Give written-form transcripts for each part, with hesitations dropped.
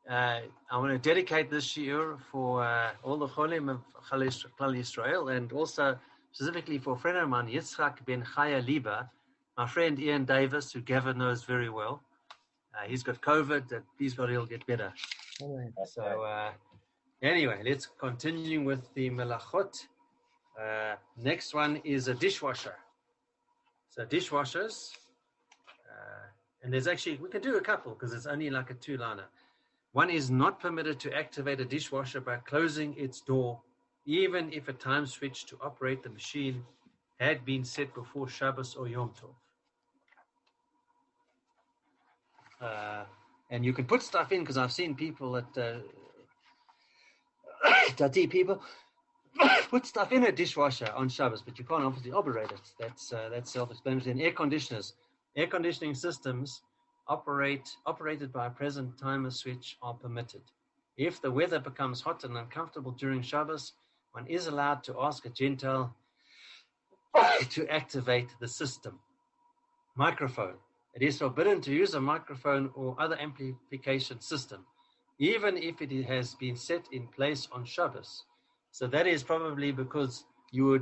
I want to dedicate this shiur for all the cholim of Klal Yisrael, and also specifically for a friend of mine, Yitzchak ben Chaya Liba, my friend Ian Davis, who Gavin knows very well. He's got COVID, and please God he'll get better. Amen. So anyway, let's continue with the melachot. Next one is a dishwasher. So dishwashers, and there's actually, we can do a couple because it's only like a two-liner. One is not permitted to activate a dishwasher by closing its door, even if a time switch to operate the machine had been set before Shabbos or Yom Tov. And you can put stuff in, because I've seen people at Dati people put stuff in a dishwasher on Shabbos, but you can't obviously operate it. That's self-explanatory. And air conditioning systems operated by a present timer switch are permitted. If the weather becomes hot and uncomfortable during Shabbos, one is allowed to ask a Gentile to activate the system. Microphone. It is forbidden to use a microphone or other amplification system, even if it has been set in place on Shabbos. So that is probably because you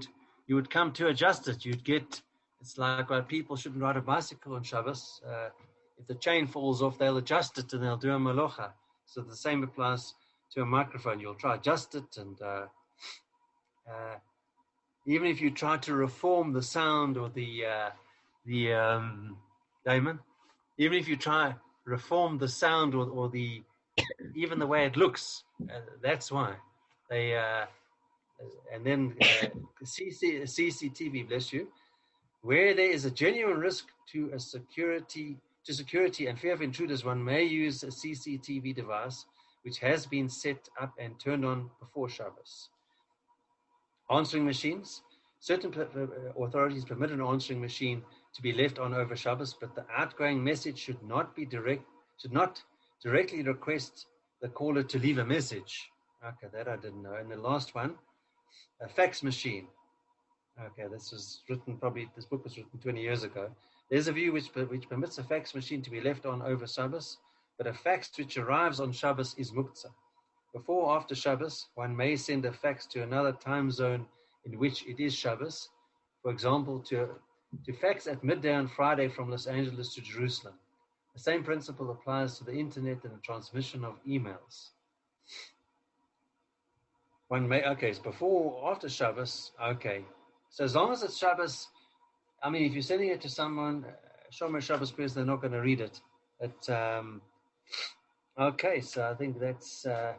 would come to adjust it. It's like why people shouldn't ride a bicycle on Shabbos. If the chain falls off, they'll adjust it and they'll do a malocha. So the same applies to a microphone. You'll try adjust it, and even if you try to reform the sound or the Damon, even if you try reform the sound or the even the way it looks, that's why they. And then CCTV, bless you, where there is a genuine risk to security and fear of intruders, one may use a CCTV device which has been set up and turned on before Shabbos. Answering machines. Certain authorities permit an answering machine to be left on over Shabbos, but the outgoing message should not directly request the caller to leave a message. Okay, that I didn't know. And the last one, a fax machine. Okay, this book was written 20 years ago. There's a view which permits a fax machine to be left on over Shabbos, but a fax which arrives on Shabbos is muktzah. Before or after Shabbos, one may send a fax to another time zone in which it is Shabbos. For example, to fax at midday on Friday from Los Angeles to Jerusalem. The same principle applies to the internet and the transmission of emails. It's before or after Shabbos, okay. So as long as it's Shabbos, I mean, if you're sending it to someone, Shomer Shabbos prayers, they're not going to read it. But, okay, so I think that's it.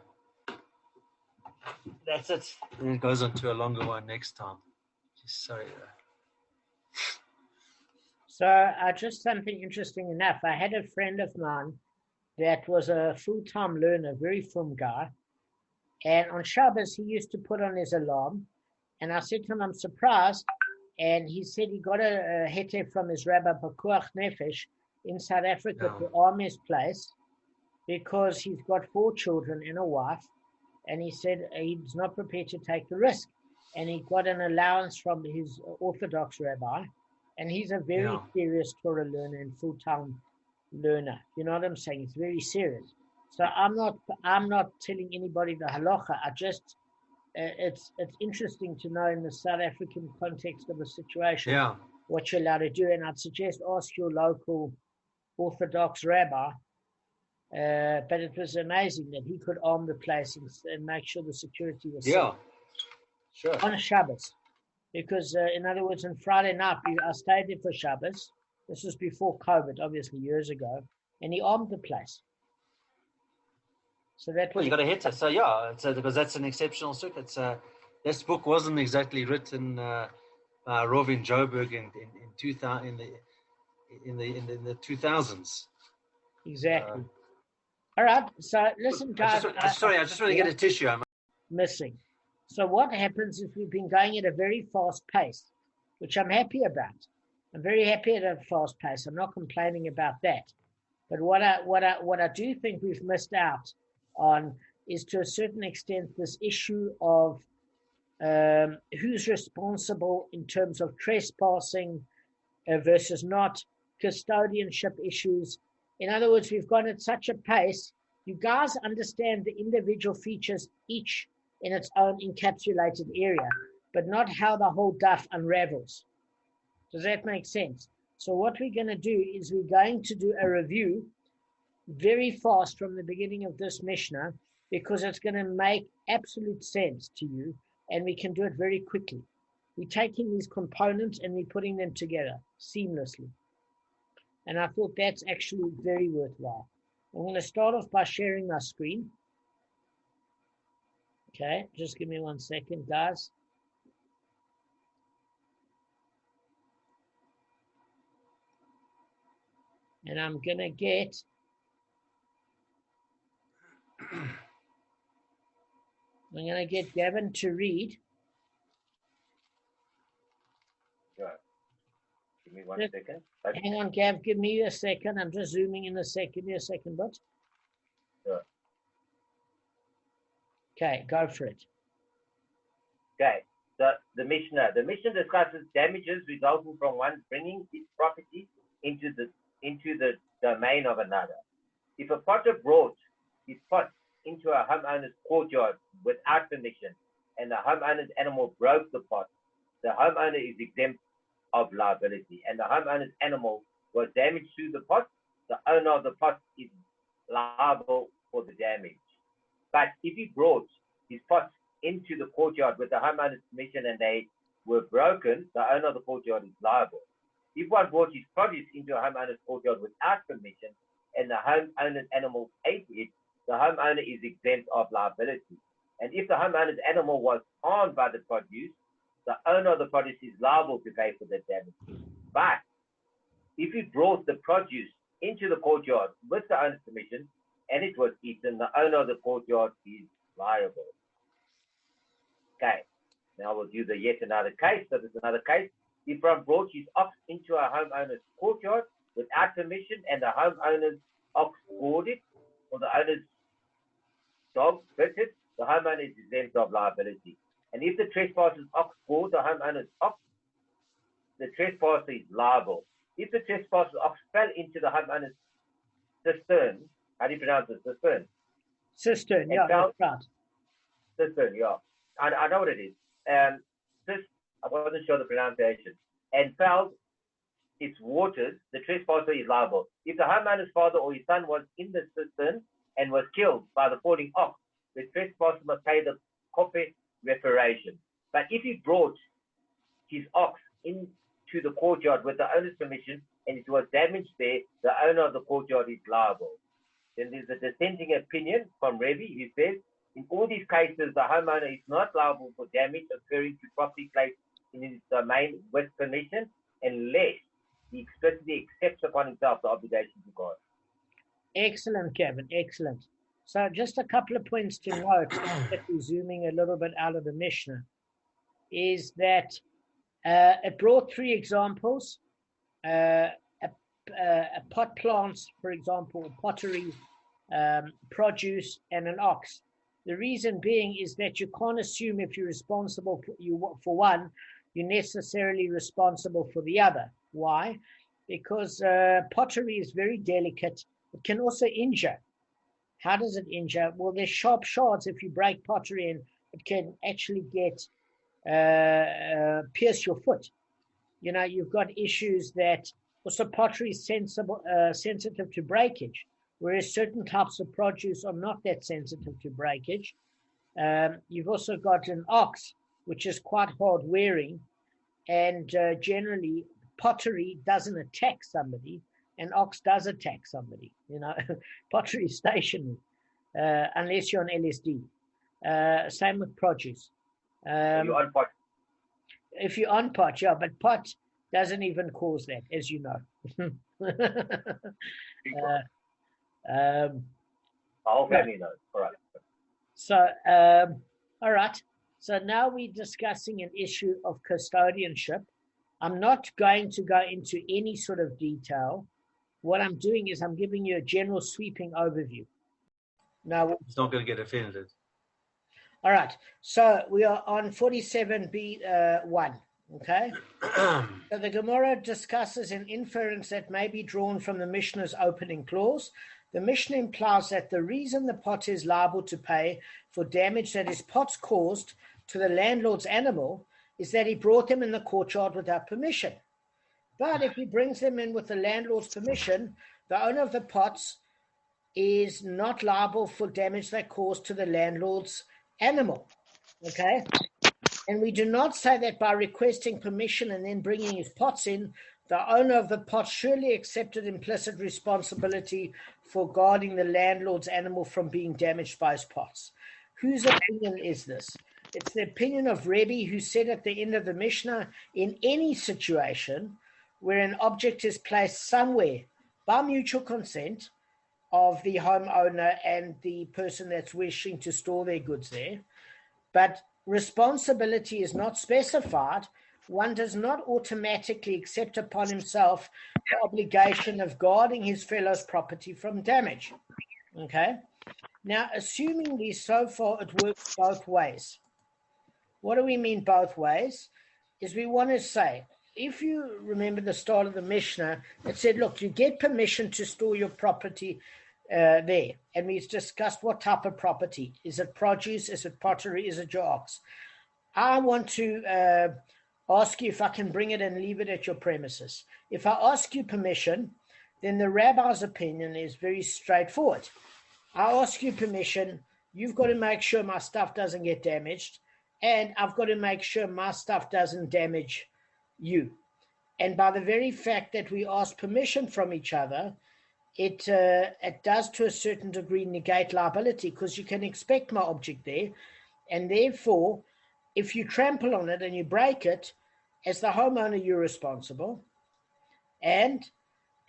And it goes on to a longer one next time. Sorry. So just something interesting enough. I had a friend of mine that was a full-time learner, very frum guy. And on Shabbos, he used to put on his alarm. And I said to him, I'm surprised. And he said he got a heter from his rabbi, Bakuach Nefesh, in South Africa to arm his place because he's got 4 children and a wife. And he said he's not prepared to take the risk. And he got an allowance from his Orthodox rabbi. And he's a very serious Torah learner and full-time learner. You know what I'm saying? It's very serious. So I'm not telling anybody the halacha. I just it's interesting to know in the South African context of a situation what you're allowed to do. And I'd suggest ask your local Orthodox rabbi. But it was amazing that he could arm the place and make sure the security was safe. Sure. On a Shabbos. Because, in other words, on Friday night, I stayed there for Shabbos. This was before COVID, obviously, years ago. And he armed the place. So that was... Well, you got a hitter. So, because that's an exceptional circuit. This book wasn't exactly written by Rovin Joburg in the 2000s. Exactly. All right. So, listen, guys. I just want to get a tissue. I'm missing. So what happens is we've been going at a very fast pace, which I'm happy about. I'm very happy at a fast pace. I'm not complaining about that. But what I do think we've missed out on is, to a certain extent, this issue of who's responsible in terms of trespassing versus not. custodianship issues. In other words, we've gone at such a pace. You guys understand the individual features, each in its own encapsulated area, but not how the whole daf unravels. Does that make sense? So what we're going to do is we're going to do a review very fast from the beginning of this Mishnah, because it's going to make absolute sense to you, and we can do it very quickly. We're taking these components and we're putting them together seamlessly. And I thought that's actually very worthwhile. I'm going to start off by sharing my screen. Okay, just give me 1 second, guys. And I'm going to get Gavin to read. Sure. Give me 1 second. Hang on, Gav, give me a second. I'm just zooming in a second. Give me a second, but. Sure. Okay, go for it. Okay. The Mishnah discusses damages resulting from one bringing his property into the domain of another. If a potter brought his pot into a homeowner's courtyard without permission, and the homeowner's animal broke the pot, the homeowner is exempt of liability, and the homeowner's animal was damaged through the pot, the owner of the pot is liable for the damage. But if he brought his pots into the courtyard with the homeowner's permission and they were broken, the owner of the courtyard is liable. If one brought his produce into a homeowner's courtyard without permission and the homeowner's animal ate it, the homeowner is exempt of liability. And if the homeowner's animal was harmed by the produce, the owner of the produce is liable to pay for the damage. But if he brought the produce into the courtyard with the owner's permission and it was eaten, the owner of the courtyard is liable. Okay, now we'll do the yet another case. So there's another case. If one brought his ox into a homeowner's courtyard without permission and the homeowner's ox gored it, or the owner's dog bit it, the homeowner is exempt of liability. And if the trespasser's ox gored the homeowner's ox, the trespasser is liable. If the trespasser's ox fell into the homeowner's cistern, how do you pronounce it? Cistern? Cistern, yeah, that's right. Cistern, yeah. I know what it is. I wasn't sure the pronunciation. And fell its waters, the trespasser is liable. If the homeowner's father or his son was in the cistern and was killed by the falling ox, the trespasser must pay the Kabb reparation. But if he brought his ox into the courtyard with the owner's permission and it was damaged there, the owner of the courtyard is liable. Then there's a dissenting opinion from Rebbe who says, in all these cases, the homeowner is not liable for damage occurring to property placed in his domain with permission unless he explicitly accepts upon himself the obligation to God. Excellent, Kevin, excellent. So just a couple of points to note, if we're zooming a little bit out of the Mishnah, is that it brought three examples. A pot plants, for example, pottery, produce, and an ox. The reason being is that you can't assume if you're responsible for one, you're necessarily responsible for the other. Why? Because pottery is very delicate. It can also injure. How does it injure? Well, there's sharp shards. If you break pottery, and it can actually pierce your foot. You know, you've got issues that also pottery is sensitive to breakage, whereas certain types of produce are not that sensitive to breakage. You've also got an ox, which is quite hard wearing, and generally pottery doesn't attack somebody, and ox does attack somebody. You know, pottery is stationary, unless you're on LSD. Same with produce. You're on pot. If you're on pot, yeah, but pot doesn't even cause that, as you know. All family knows. All right. So, all right. So now we're discussing an issue of custodianship. I'm not going to go into any sort of detail. What I'm doing is I'm giving you a general sweeping overview. Now, it's not going to get offended. All right. So we are on 47b1. Okay? So the Gemara discusses an inference that may be drawn from the Mishnah's opening clause. The Mishnah implies that the reason the potter is liable to pay for damage that his pot's caused to the landlord's animal is that he brought them in the courtyard without permission. But if he brings them in with the landlord's permission, the owner of the pots is not liable for damage that caused to the landlord's animal. Okay? And we do not say that by requesting permission and then bringing his pots in, the owner of the pot surely accepted implicit responsibility for guarding the landlord's animal from being damaged by his pots. Whose opinion is this? It's the opinion of Rebbe, who said at the end of the Mishnah, in any situation where an object is placed somewhere by mutual consent of the homeowner and the person that's wishing to store their goods there, but responsibility is not specified, one does not automatically accept upon himself the obligation of guarding his fellow's property from damage. Okay? Now, assumingly so far it works both ways. What do we mean both ways? Is we want to say, if you remember the start of the Mishnah, it said, look, you get permission to store your property there. And we discussed what type of property. Is it produce? Is it pottery? Is it your ox? I want to ask you if I can bring it and leave it at your premises. If I ask you permission, then the rabbi's opinion is very straightforward. I ask you permission, you've got to make sure my stuff doesn't get damaged, and I've got to make sure my stuff doesn't damage you. And by the very fact that we ask permission from each other, it does to a certain degree negate liability, because you can expect my object there, and therefore, if you trample on it and you break it, as the homeowner, you're responsible. And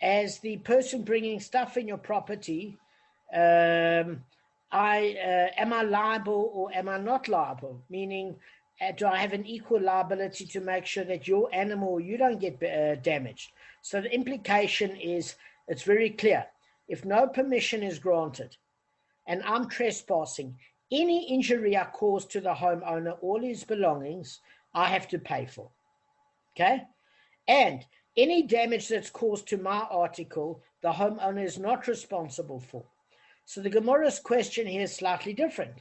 as the person bringing stuff in your property, am I liable or am I not liable? Meaning, do I have an equal liability to make sure that your animal, you don't get damaged? So the implication is, it's very clear. If no permission is granted and I'm trespassing, any injury I cause to the homeowner, all his belongings, I have to pay for. Okay? And any damage that's caused to my article, the homeowner is not responsible for. So the Gemara's question here is slightly different.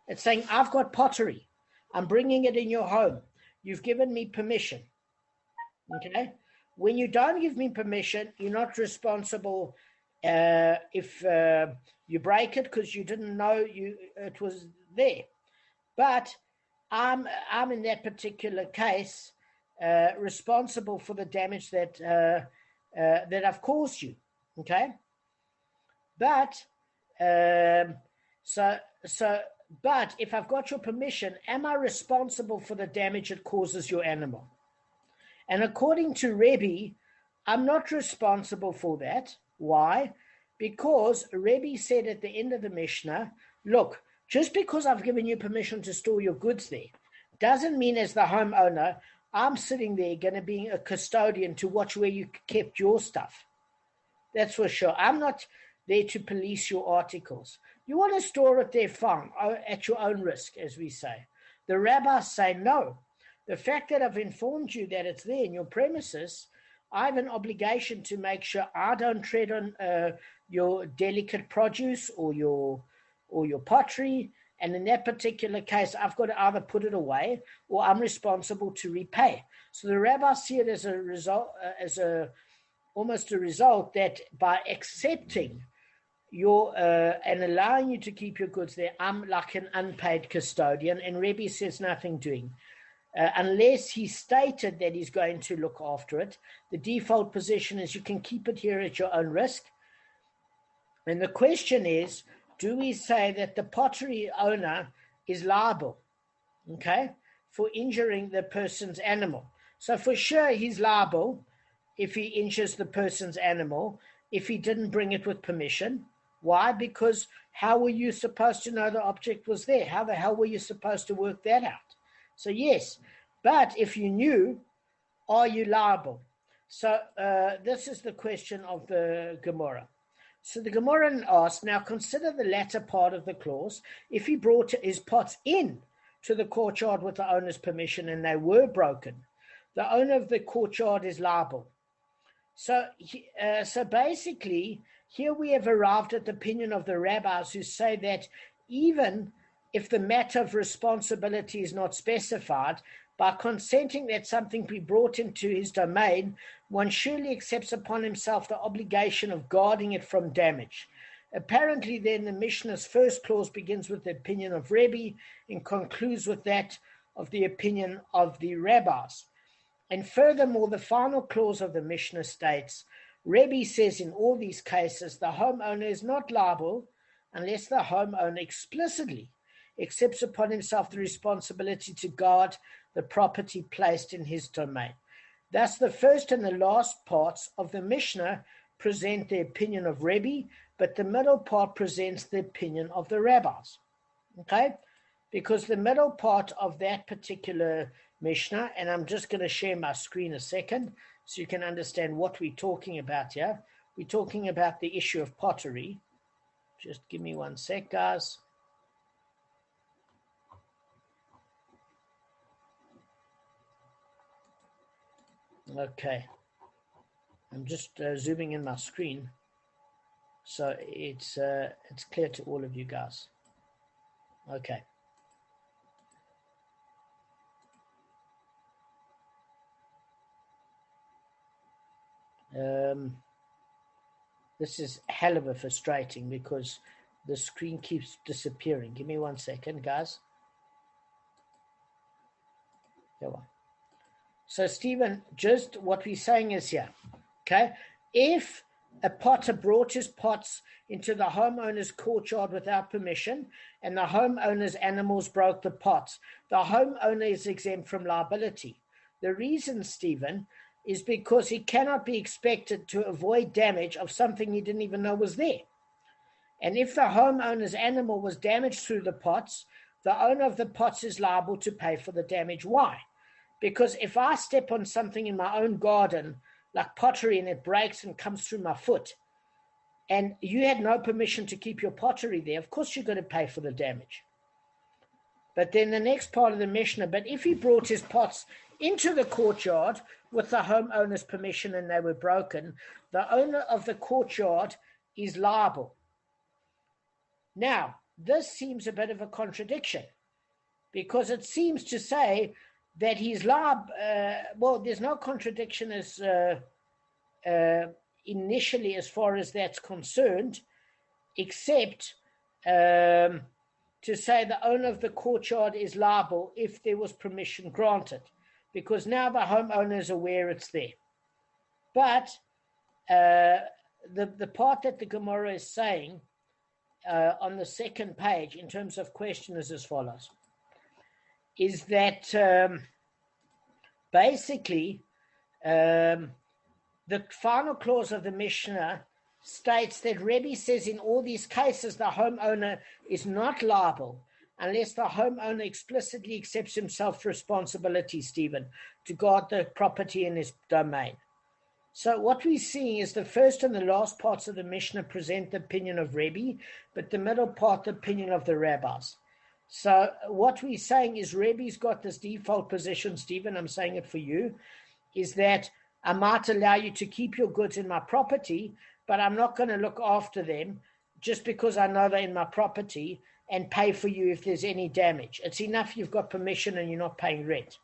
It's saying, I've got pottery. I'm bringing it in your home. You've given me permission. Okay? When you don't give me permission, you're not responsible if you break it because you didn't know it was there. But I'm in that particular case responsible for the damage that I've caused you. Okay? But but if I've got your permission, am I responsible for the damage it causes your animal? And according to Rebbe, I'm not responsible for that. Why? Because Rebbe said at the end of the Mishnah, look, just because I've given you permission to store your goods there, doesn't mean as the homeowner, I'm sitting there going to be a custodian to watch where you kept your stuff. That's for sure. I'm not there to police your articles. You want to store it there, fine, at your own risk, as we say. The rabbis say no. The fact that I've informed you that it's there in your premises, I have an obligation to make sure I don't tread on your delicate produce or your pottery. And in that particular case, I've got to either put it away or I'm responsible to repay. So the rabbis see it as a result, almost a result that by accepting your and allowing you to keep your goods there, I'm like an unpaid custodian. And Rebbe says nothing doing. Unless he stated that he's going to look after it. The default position is you can keep it here at your own risk. And the question is, do we say that the pottery owner is liable, okay, for injuring the person's animal? So for sure he's liable if he injures the person's animal, if he didn't bring it with permission. Why? Because how were you supposed to know the object was there? How the hell were you supposed to work that out? So yes, but if you knew, are you liable? So this is the question of the Gemara. So the Gemara asks, now consider the latter part of the clause. If he brought his pots in to the courtyard with the owner's permission and they were broken, the owner of the courtyard is liable. So basically, here we have arrived at the opinion of the rabbis who say that even if the matter of responsibility is not specified, by consenting that something be brought into his domain, one surely accepts upon himself the obligation of guarding it from damage. Apparently, then, the Mishnah's first clause begins with the opinion of Rebbe and concludes with that of the opinion of the rabbis. And furthermore, the final clause of the Mishnah states, Rebbe says in all these cases, the homeowner is not liable unless the homeowner explicitly accepts upon himself the responsibility to guard the property placed in his domain. Thus, the first and the last parts of the Mishnah present the opinion of Rebbe, but the middle part presents the opinion of the rabbis. Okay? Because the middle part of that particular Mishnah, and I'm just going to share my screen a second so you can understand what we're talking about here. We're talking about the issue of pottery. Just give me one sec, guys. Okay. I'm just zooming in my screen so it's clear to all of you guys. Okay. This is hell of a frustrating because the screen keeps disappearing. Give me 1 second, guys. Go on. So, Stephen, just what we're saying is here, okay? If a potter brought his pots into the homeowner's courtyard without permission and the homeowner's animals broke the pots, the homeowner is exempt from liability. The reason, Stephen, is because he cannot be expected to avoid damage of something he didn't even know was there. And if the homeowner's animal was damaged through the pots, the owner of the pots is liable to pay for the damage. Why? Because if I step on something in my own garden, like pottery, and it breaks and comes through my foot, and you had no permission to keep your pottery there, of course you're going to pay for the damage. But then the next part of the Mishnah, but if he brought his pots into the courtyard with the homeowner's permission and they were broken, the owner of the courtyard is liable. Now, this seems a bit of a contradiction because it seems to say that he's liable. Well, there's no contradiction as initially as far as that's concerned, except to say the owner of the courtyard is liable if there was permission granted, because now the homeowner is aware it's there. But the part that the Gemara is saying on the second page in terms of question is as follows, is that basically the final clause of the Mishnah states that Rebbe says in all these cases the homeowner is not liable unless the homeowner explicitly accepts himself responsibility, Stephen, to guard the property in his domain. So what we're seeing is the first and the last parts of the Mishnah present the opinion of Rebbe, but the middle part the opinion of the rabbis. So what we're saying is Rebbe's got this default position, Stephen, I'm saying it for you, is that I might allow you to keep your goods in my property, but I'm not going to look after them just because I know they're in my property and pay for you if there's any damage. It's enough you've got permission and you're not paying rent.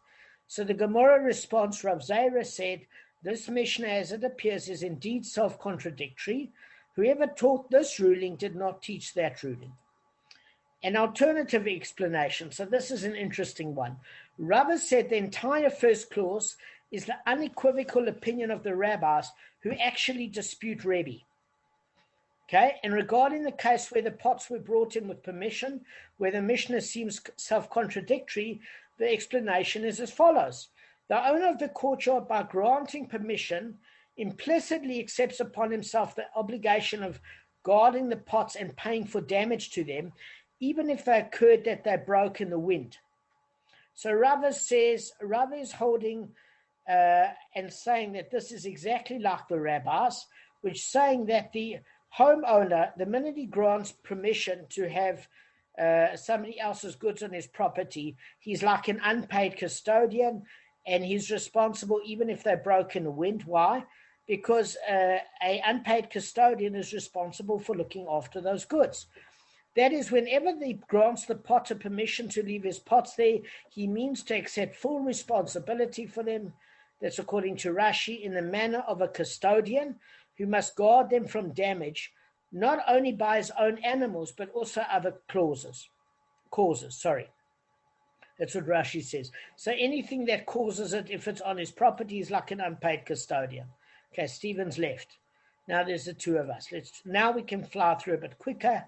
So the Gemara response, Rav Zera said, this Mishnah as it appears is indeed self-contradictory. Whoever taught this ruling did not teach that ruling. An alternative explanation, so this is an interesting one. Rava said the entire first clause is the unequivocal opinion of the rabbis who actually dispute Rebbe. Okay, and regarding the case where the pots were brought in with permission, where the Mishnah seems self-contradictory, the explanation is as follows. The owner of the courtyard, by granting permission, implicitly accepts upon himself the obligation of guarding the pots and paying for damage to them, even if they occurred that they broke in the wind. So Rava is holding and saying that this is exactly like the rabbis, which saying that the homeowner, the minute he grants permission to have somebody else's goods on his property, he's like an unpaid custodian, and he's responsible even if they're broken in wind. Why? Because a unpaid custodian is responsible for looking after those goods. That is, whenever he grants the potter permission to leave his pots there, he means to accept full responsibility for them. That's according to Rashi, in the manner of a custodian who must guard them from damage, not only by his own animals, but also other causes. That's what Rashi says. So anything that causes it, if it's on his property, is like an unpaid custodian. Okay, Stephen's left. Now there's the two of us. Now we can fly through a bit quicker.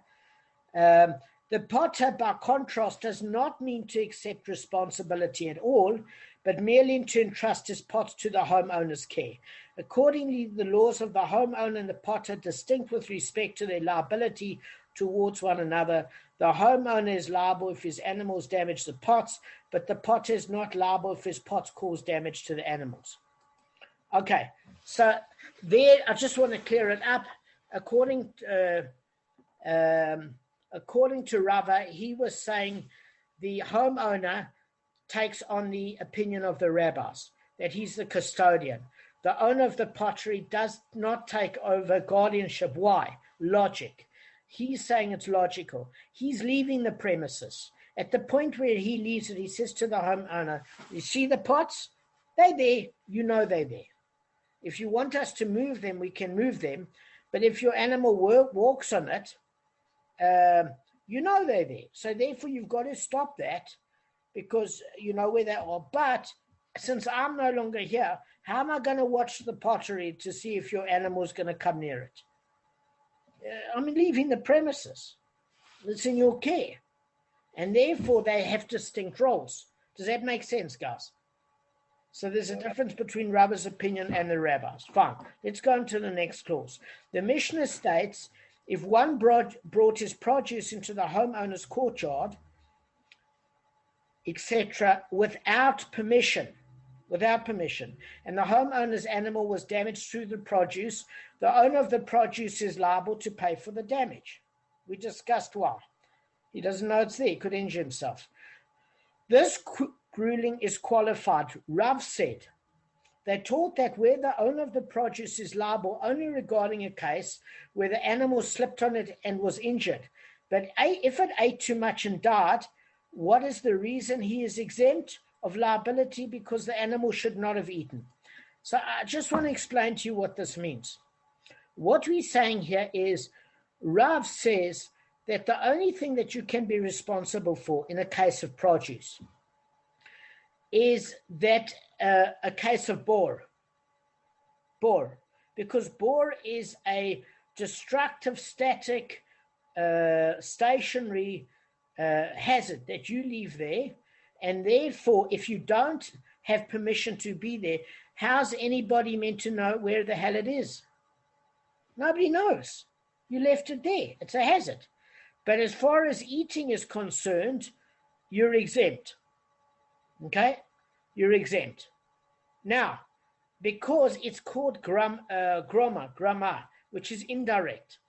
The potter, by contrast, does not mean to accept responsibility at all, but merely to entrust his pots to the homeowner's care. Accordingly, the laws of the homeowner and the potter are distinct with respect to their liability towards one another. The homeowner is liable if his animals damage the pots, but the potter is not liable if his pots cause damage to the animals. Okay, so there, I just want to clear it up. According to Rava, he was saying the homeowner takes on the opinion of the rabbis, that he's the custodian. The owner of the pottery does not take over guardianship. Why? Logic. He's saying it's logical. He's leaving the premises. At the point where he leaves it, he says to the homeowner, you see the pots? They're there. You know they're there. If you want us to move them, we can move them. But if your animal walks on it, you know they're there. So therefore, you've got to stop that because you know where they are. But since I'm no longer here, how am I going to watch the pottery to see if your animal is going to come near it? I'm leaving the premises. It's in your care. And therefore, they have distinct roles. Does that make sense, guys? So there's a difference between Rava's opinion and the rabbis. Fine. Let's go on to the next clause. The Mishnah states, if one brought his produce into the homeowner's courtyard, etc., without permission, and the homeowner's animal was damaged through the produce, the owner of the produce is liable to pay for the damage. We discussed why. He doesn't know it's there. He could injure himself. This ruling is qualified. Rav said, they taught that where the owner of the produce is liable only regarding a case where the animal slipped on it and was injured. But if it ate too much and died, what is the reason he is exempt of liability? Because the animal should not have eaten. So I just want to explain to you what this means. What we're saying here is Rav says that the only thing that you can be responsible for in a case of produce is that a case of boar, because boar is a destructive, static, stationary hazard that you leave there, and therefore, if you don't have permission to be there, how's anybody meant to know where the hell it is? Nobody knows. You left it there. It's a hazard. But as far as eating is concerned, you're exempt. Okay? You're exempt. Now, because it's called grama, which is indirect.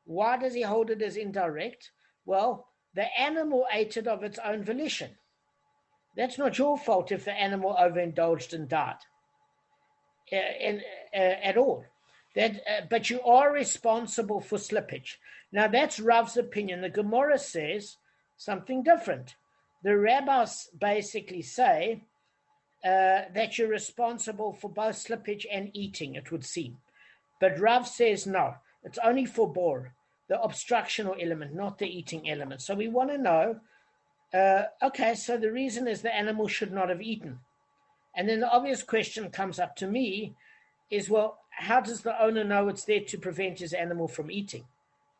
Why does he hold it as indirect? Well, the animal ate it of its own volition. That's not your fault if the animal overindulged and died at all. But you are responsible for slippage. Now, that's Rav's opinion. The Gemara says something different. The rabbis basically say that you're responsible for both slippage and eating, it would seem. But Rav says no, it's only for bor, the obstructional element, not the eating element. So we want to know, okay, so the reason is the animal should not have eaten. And then the obvious question comes up to me is, well, how does the owner know it's there to prevent his animal from eating?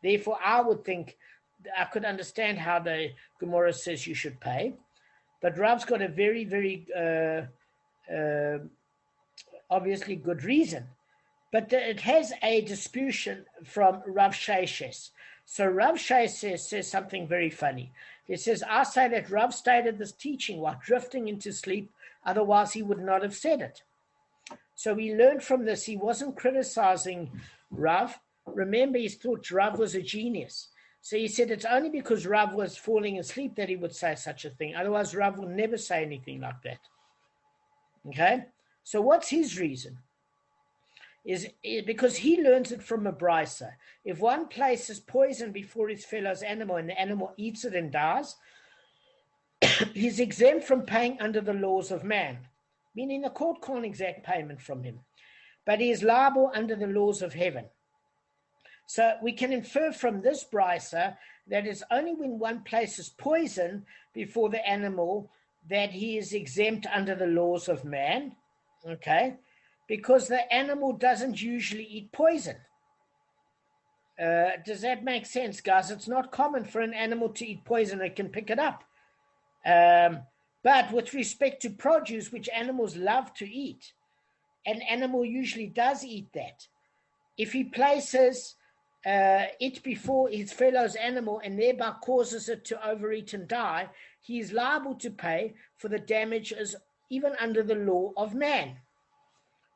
Therefore, I would think, I could understand how the Gemara says you should pay. But Rav's got a very, very obviously good reason. But it has a disputation from Rav Sheshes. So Rav Sheshes says something very funny. He says, I say that Rav stated this teaching while drifting into sleep, otherwise he would not have said it. So we learned from this, he wasn't criticizing Rav. Remember, he thought Rav was a genius. So he said it's only because Rav was falling asleep that he would say such a thing. Otherwise, Rav would never say anything like that. Okay? So what's his reason? Is because he learns it from a brisa. If one places poison before his fellow's animal and the animal eats it and dies, he's exempt from paying under the laws of man, meaning the court can't exact payment from him, but he is liable under the laws of heaven. So we can infer from this brisa that it's only when one places poison before the animal that he is exempt under the laws of man, okay? Because the animal doesn't usually eat poison. Does that make sense, guys? It's not common for an animal to eat poison. It can pick it up. But with respect to produce, which animals love to eat, an animal usually does eat that. If he places it before his fellow's animal and thereby causes it to overeat and die, he is liable to pay for the damages even under the law of man.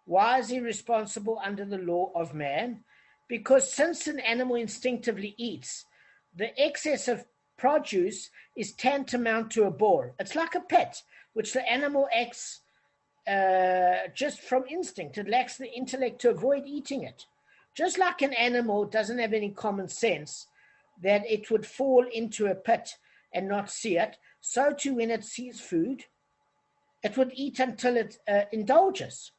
Why is he responsible under the law of man? Because since an animal instinctively eats, the excess of produce is tantamount to a bore. It's like a pet, which the animal acts just from instinct. It lacks the intellect to avoid eating it. Just like an animal doesn't have any common sense that it would fall into a pit and not see it, so too when it sees food, it would eat until it indulges.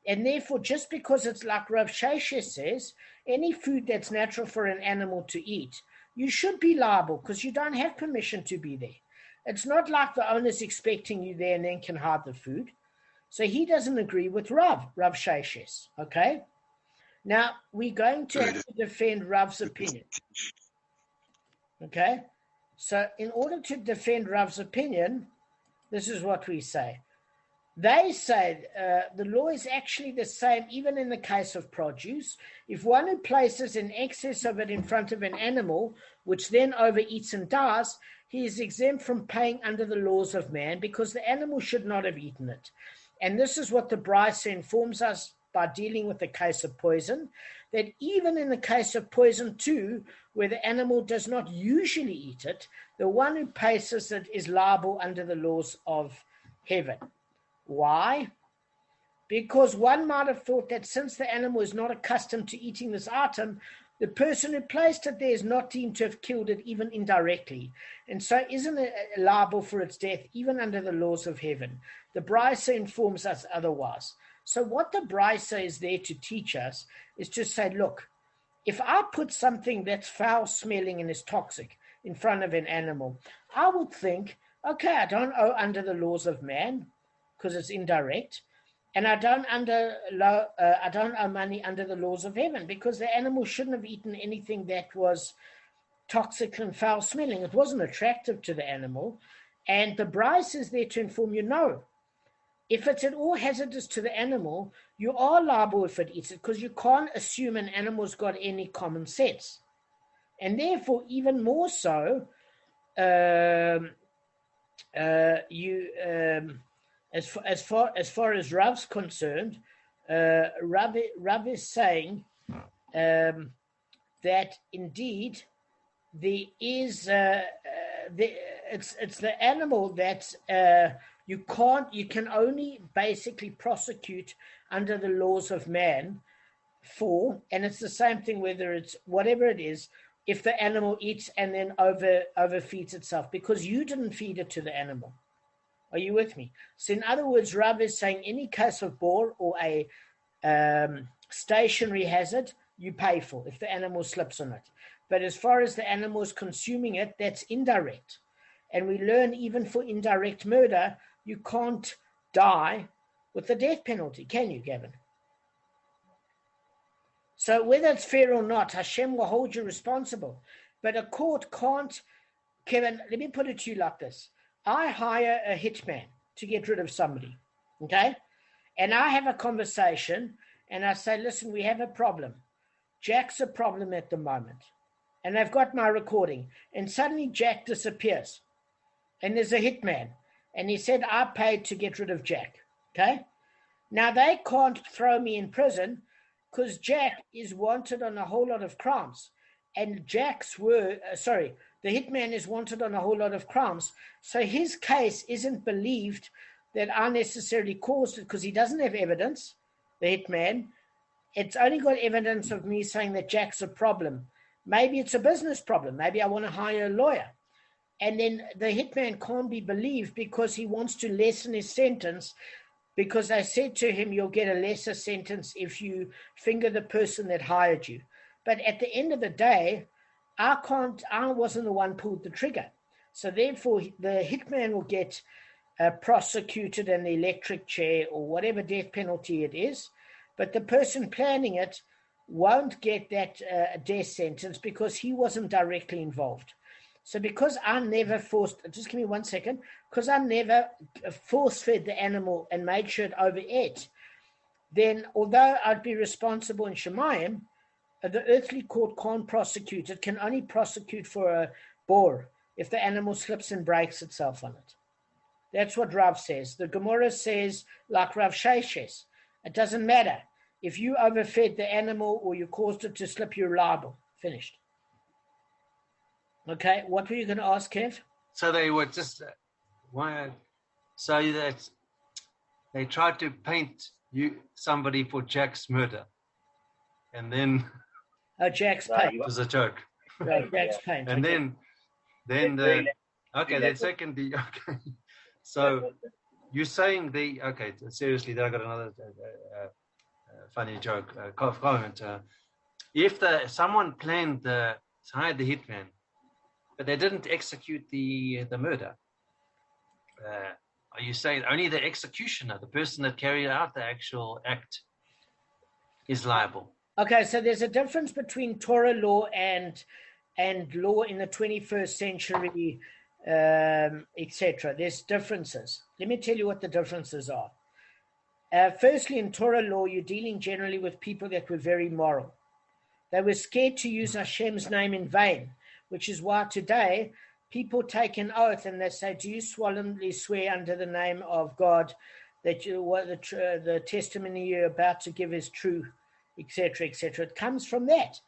And therefore, just because it's like Rav Sheshes says, any food that's natural for an animal to eat, you should be liable because you don't have permission to be there. It's not like the owner's expecting you there and then can hide the food. So he doesn't agree with Rav Sheshes, okay? Now, we're going to have to defend Rav's opinion, okay? So in order to defend Rav's opinion, this is what we say. They say the law is actually the same even in the case of produce. If one who places an excess of it in front of an animal, which then overeats and dies, he is exempt from paying under the laws of man because the animal should not have eaten it. And this is what the Brisa informs us by dealing with the case of poison, that even in the case of poison too, where the animal does not usually eat it, the one who places it is liable under the laws of heaven. Why? Because one might have thought that since the animal is not accustomed to eating this item, the person who placed it there is not deemed to have killed it even indirectly, and so isn't liable for its death even under the laws of heaven. The Brisa informs us otherwise. So what the Brisa is there to teach us is to say, look, if I put something that's foul-smelling and is toxic in front of an animal, I would think, okay, I don't owe under the laws of man, because it's indirect, and I don't owe money under the laws of heaven because the animal shouldn't have eaten anything that was toxic and foul-smelling. It wasn't attractive to the animal, and the Brisa is there to inform you, no, if it's at all hazardous to the animal, you are liable if it eats it because you can't assume an animal's got any common sense, and therefore even more so, As far as Rav's concerned, Rav is saying that indeed there is it's the animal that you can only basically prosecute under the laws of man for, and it's the same thing whether it's whatever it is, if the animal eats and then overfeeds itself because you didn't feed it to the animal. Are you with me? So in other words, Rav is saying any case of bore or a stationary hazard, you pay for if the animal slips on it. But as far as the animal is consuming it, that's indirect. And we learn even for indirect murder, you can't die with the death penalty, can you, Gavin? So whether it's fair or not, Hashem will hold you responsible. But a court can't, Kevin, let me put it to you like this. I hire a hitman to get rid of somebody, okay? And I have a conversation, and I say, listen, we have a problem. Jack's a problem at the moment. And they've got my recording. And suddenly Jack disappears. And there's a hitman. And he said, I paid to get rid of Jack, okay? Now, they can't throw me in prison because Jack is wanted on a whole lot of crimes. And the hitman is wanted on a whole lot of crimes. So his case isn't believed that I necessarily caused it because he doesn't have evidence, the hitman. It's only got evidence of me saying that Jack's a problem. Maybe it's a business problem. Maybe I want to hire a lawyer. And then the hitman can't be believed because he wants to lessen his sentence, because I said to him, you'll get a lesser sentence if you finger the person that hired you. But at the end of the day, I wasn't the one pulled the trigger. So therefore, the hitman will get prosecuted in the electric chair or whatever death penalty it is. But the person planning it won't get that death sentence because he wasn't directly involved. So because I never just give me 1 second, because I never force-fed the animal and made sure it overate, then although I'd be responsible in Shemayim, the earthly court can't prosecute. It can only prosecute for a bore if the animal slips and breaks itself on it. That's what Rav says. The Gemara says, like Rav Sheshes, it doesn't matter. If you overfed the animal or you caused it to slip, you're liable. Finished. Okay, what were you going to ask, Kev? So they were just so that they tried to paint somebody for Jack's murder, and then Jack's paint. It was a joke. Right, Jack's paint. And okay. then secondly, okay. So you're saying seriously, I got another funny joke comment. If someone hired the hitman, but they didn't execute the murder, are you saying only the executioner, the person that carried out the actual act, is liable? Okay, so there's a difference between Torah law and law in the 21st century, etc. There's differences. Let me tell you what the differences are. Firstly, in Torah law, you're dealing generally with people that were very moral. They were scared to use Hashem's name in vain, which is why today people take an oath and they say, do you solemnly swear under the name of God that the testimony you're about to give is true, etc., etc. It comes from that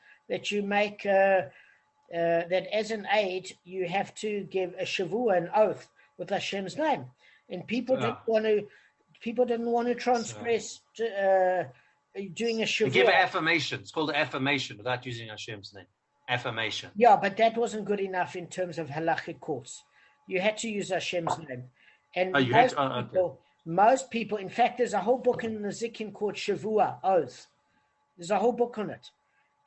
you make that as an aid, you have to give a shavua, an oath with Hashem's name. And people didn't want to transgress doing a shavua. They give an affirmation. It's called an affirmation without using Hashem's name. Affirmation. Yeah, but that wasn't good enough in terms of halachic courts. You had to use Hashem's name. And most people, in fact, there's a whole book in the Zikin called Shavua, Oath. There's a whole book on it.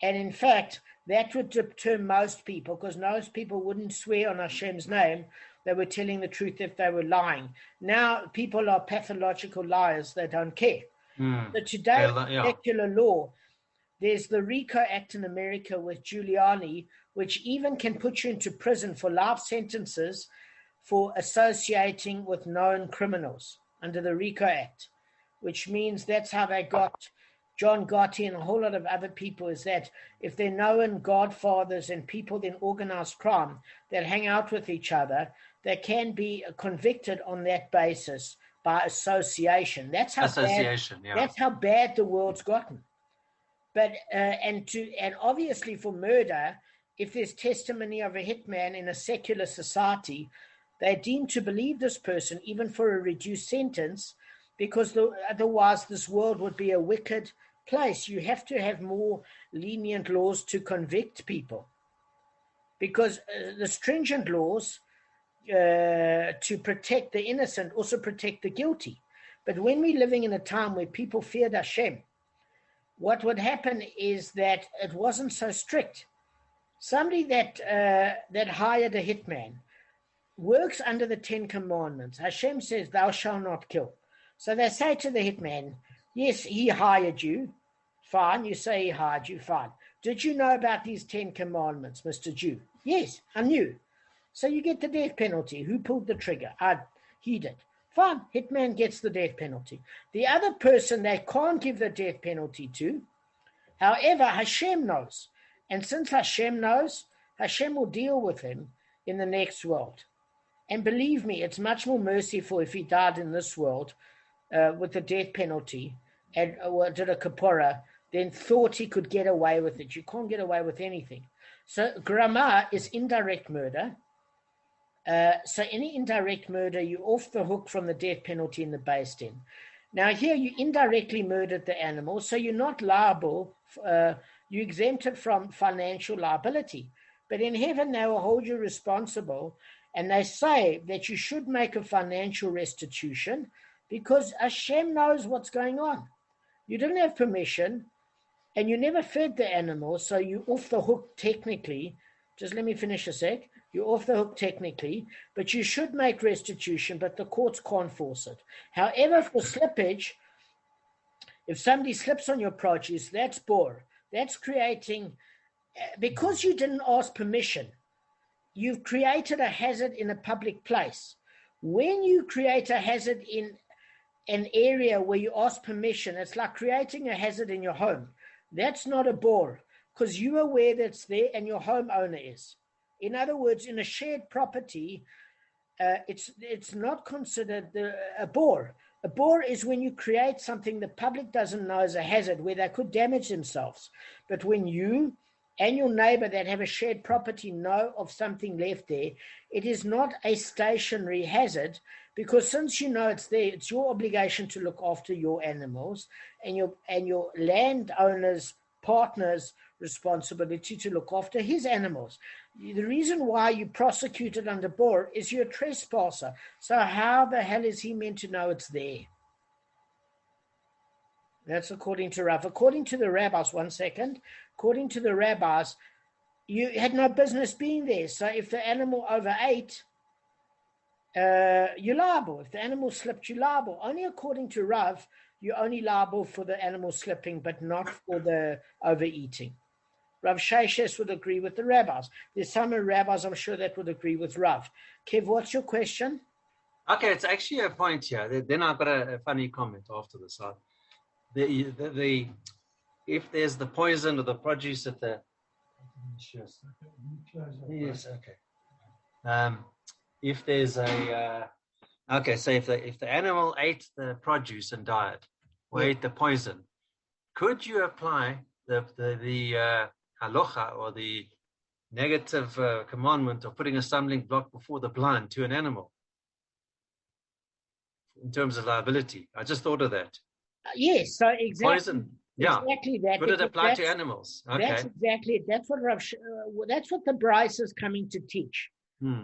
And in fact, that would deter most people, because most people wouldn't swear on Hashem's name. They were telling the truth if they were lying. Now, people are pathological liars. They don't care. But today, secular law, there's the RICO Act in America with Giuliani, which even can put you into prison for life sentences for associating with known criminals under the RICO Act, which means that's how they got John Gotti and a whole lot of other people, is that if they're known godfathers and people in organized crime that hang out with each other, they can be convicted on that basis by association. That's how bad the world's gotten. But and obviously for murder, if there's testimony of a hitman in a secular society, they're deemed to believe this person even for a reduced sentence, because otherwise this world would be a wicked place. You have to have more lenient laws to convict people, because the stringent laws to protect the innocent also protect the guilty. But when we're living in a time where people feared Hashem, what would happen is that it wasn't so strict. Somebody that hired a hitman works under the 10 Commandments. Hashem says, thou shalt not kill. So they say to the hitman, yes, he hired you. Fine. You say he hired you. Fine. Did you know about these 10 Commandments, Mr. Jew? Yes, I knew. So you get the death penalty. Who pulled the trigger? He did. Fine, hitman gets the death penalty. The other person they can't give the death penalty to, however, Hashem knows. And since Hashem knows, Hashem will deal with him in the next world. And believe me, it's much more merciful if he died in this world with the death penalty and did a kapora, than thought he could get away with it. You can't get away with anything. So grama is indirect murder. So any indirect murder, you're off the hook from the death penalty in the Beis Din. Now here you indirectly murdered the animal, so you're not liable, you're exempted from financial liability. But in heaven, they will hold you responsible, and they say that you should make a financial restitution because Hashem knows what's going on. You didn't have permission, and you never fed the animal, so you're off the hook technically. Just let me finish a sec. You're off the hook technically, but you should make restitution, but the courts can't force it. However, for slippage, if somebody slips on your produce, that's bor. That's creating, because you didn't ask permission, you've created a hazard in a public place. When you create a hazard in an area where you ask permission, it's like creating a hazard in your home. That's not a bor, because you're aware that it's there and your homeowner is. In other words, in a shared property, it's not considered a bor. A bor is when you create something the public doesn't know is a hazard, where they could damage themselves. But when you and your neighbor that have a shared property know of something left there, it is not a stationary hazard, because since you know it's there, it's your obligation to look after your animals, and your landowner's partner's responsibility to look after his animals. The reason why you prosecuted under bor is you're a trespasser. So how the hell is he meant to know it's there? That's according to Rav. According to the rabbis, one second, according to the rabbis, you had no business being there. So if the animal overate, you're liable. If the animal slipped, you're liable. Only according to Rav, you're only liable for the animal slipping, but not for the overeating. Rav Sheshes would agree with the rabbis. There's some rabbis, I'm sure, that would agree with Rav. Kev, what's your question? Okay, it's actually a point here. Then I've got a funny comment after this. If there's the poison or the produce at the... Yes, okay. If there's a... okay, so if the animal ate the produce and died, or ate the poison, could you apply the halacha or the negative commandment of putting a stumbling block before the blind to an animal in terms of liability? I just thought of that. Yes, so exactly. Poison, yeah. Exactly that. Could it apply to animals? Okay. That's exactly it. That's what the Bryce is coming to teach.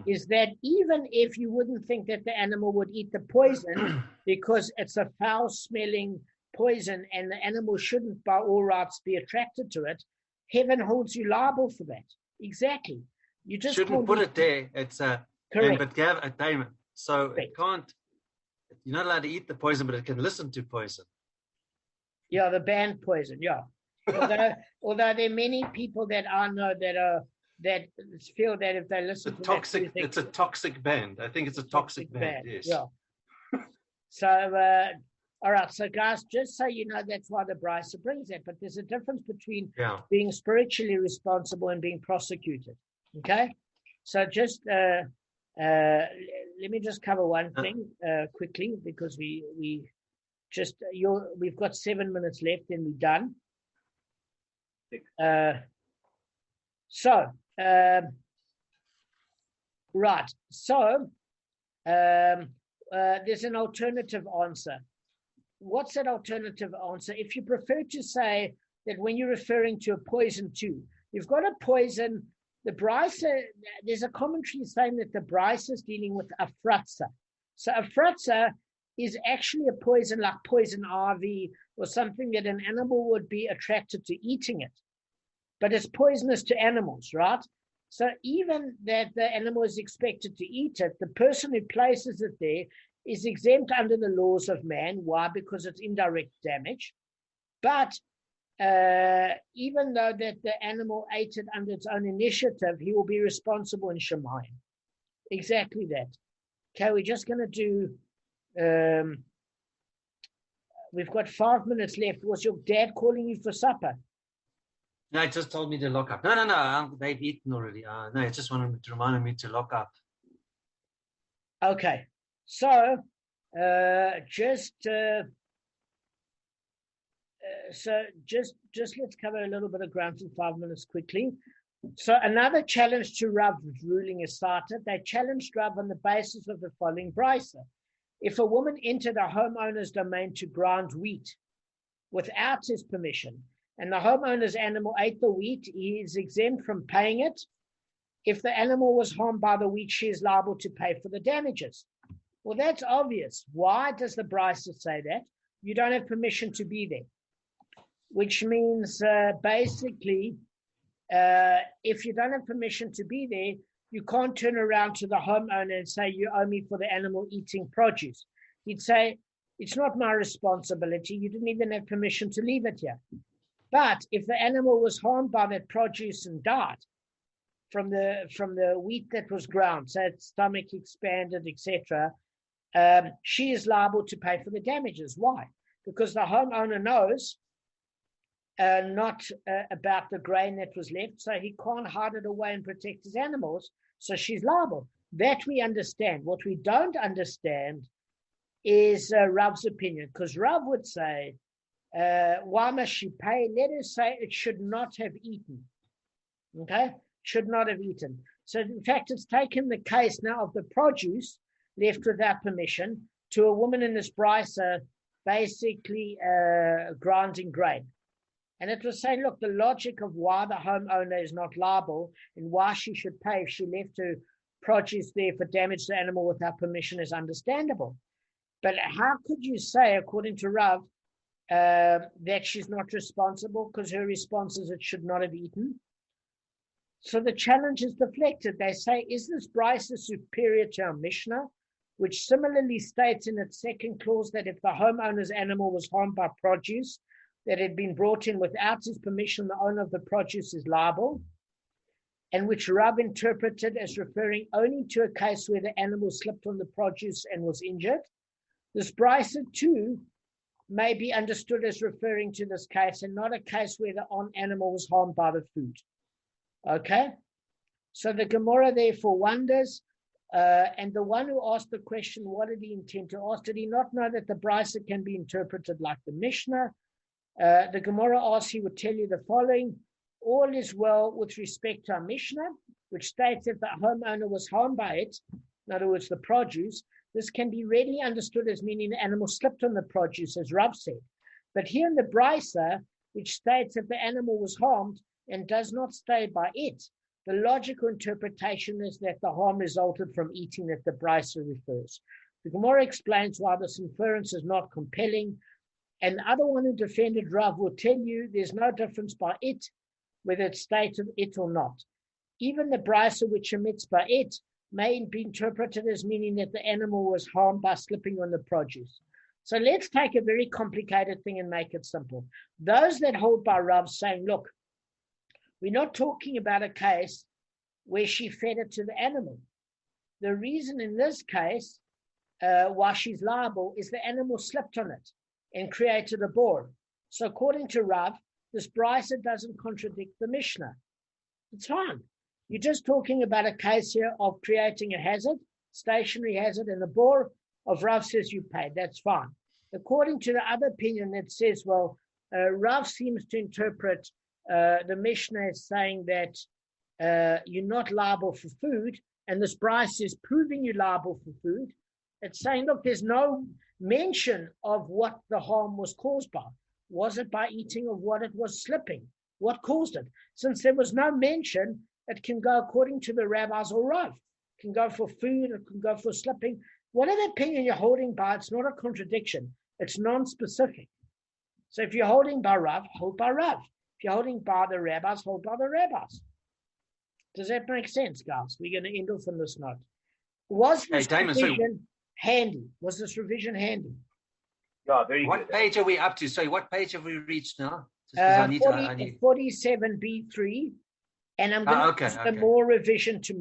Is that even if you wouldn't think that the animal would eat the poison because it's a foul-smelling poison and the animal shouldn't by all rights be attracted to it, heaven holds you liable for that. Exactly. You just shouldn't put it there. It's correct. But Damon, so correct. It can't. You're not allowed to eat the poison, but it can listen to poison. Yeah, the banned poison. Yeah. although there are many people that I know that feel that if they listen to toxic, that music, it's a toxic band. I think it's a toxic band. Yes. Yeah. So, all right. So, guys, just so you know, that's why the Bryce brings it. But there's a difference between being spiritually responsible and being prosecuted. Okay. So, just let me just cover one thing quickly, because we've got 7 minutes left and we're done. Right. So, there's an alternative answer. What's that alternative answer? If you prefer to say that when you're referring to a poison too, you've got a poison, the Bryce, there's a commentary saying that the Bryce is dealing with a fratza. So a fratza is actually a poison like poison ivy or something that an animal would be attracted to eating it. But it's poisonous to animals, right? So even that the animal is expected to eat it, the person who places it there is exempt under the laws of man. Why? Because it's indirect damage. But even though that the animal ate it under its own initiative, he will be responsible in Shemayim. Exactly that. Okay, we're just going to do, we've got 5 minutes left. Was your dad calling you for supper? No, it just told me to lock up. No, they've eaten already. No, it just reminded me to lock up. Okay, so just let's cover a little bit of ground in 5 minutes quickly. So another challenge to Rav's ruling is started. They challenged Rav on the basis of the following brisa. If a woman entered a homeowner's domain to grind wheat without his permission, and the homeowner's animal ate the wheat, he is exempt from paying it. If the animal was harmed by the wheat, she is liable to pay for the damages. Well, that's obvious. Why does the brisa say that? You don't have permission to be there, which means basically, if you don't have permission to be there, you can't turn around to the homeowner and say, you owe me for the animal eating produce. He'd say, it's not my responsibility. You didn't even have permission to leave it here. But if the animal was harmed by that produce and died from the wheat that was ground, so its stomach expanded, etc., she is liable to pay for the damages. Why? Because the homeowner knows not about the grain that was left, so he can't hide it away and protect his animals, so she's liable. That we understand. What we don't understand is Rav's opinion, because Rav would say, why must she pay? Let us say it should not have eaten. Okay? Should not have eaten. So in fact, it's taken the case now of the produce left without permission to a woman in this brisa basically grinding grain. And it was saying, look, the logic of why the homeowner is not liable and why she should pay if she left her produce there for damage to the animal without permission is understandable. But how could you say, according to Rav, that she's not responsible because her response is it should not have eaten? So the challenge is deflected. They say, is this brisa superior to our Mishnah, which similarly states in its second clause that if the homeowner's animal was harmed by produce that had been brought in without his permission, the owner of the produce is liable, and which Rav interpreted as referring only to a case where the animal slipped on the produce and was injured? This brisa too may be understood as referring to this case and not a case where the animal was harmed by the food. Okay? So the Gemara therefore wonders, and the one who asked the question, what did he intend to ask? Did he not know that the brisa can be interpreted like the Mishnah? The Gemara asks, he would tell you the following: all is well with respect to our Mishnah, which states that the homeowner was harmed by it, in other words, the produce. This can be readily understood as meaning the animal slipped on the produce, as Rav said. But here in the brisa, which states that the animal was harmed and does not stay by it, the logical interpretation is that the harm resulted from eating that the brisa refers. The Gemara explains why this inference is not compelling, and the other one who defended Rav will tell you there's no difference by it, whether it's stated it or not. Even the brisa which omits by it may be interpreted as meaning that the animal was harmed by slipping on the produce. So let's take a very complicated thing and make it simple. Those that hold by Rav saying, look, we're not talking about a case where she fed it to the animal. The reason in this case why she's liable is the animal slipped on it and created a bore. So according to Rav, this brisa doesn't contradict the Mishnah. It's fine. You're just talking about a case here of creating a hazard, stationary hazard, and the bore of Rav says you paid. That's fine. According to the other opinion that says, well, Rav seems to interpret the Mishnah as saying that you're not liable for food, and this brisa is proving you're liable for food. It's saying, look, there's no mention of what the harm was caused by. Was it by eating or what it was slipping? What caused it? Since there was no mention, it can go according to the rabbis or Rav. It can go for food, it can go for slipping. Whatever opinion you're holding by, it's not a contradiction. It's non-specific. So if you're holding by Rav, hold by Rav. If you're holding by the rabbis, hold by the rabbis. Does that make sense, guys? We're going to end off on this note. Was this revision handy? Was this revision handy? Yeah, very good. What page are we up to? Sorry, what page have we reached now? 47b3, and I'm going to do some more revision tomorrow.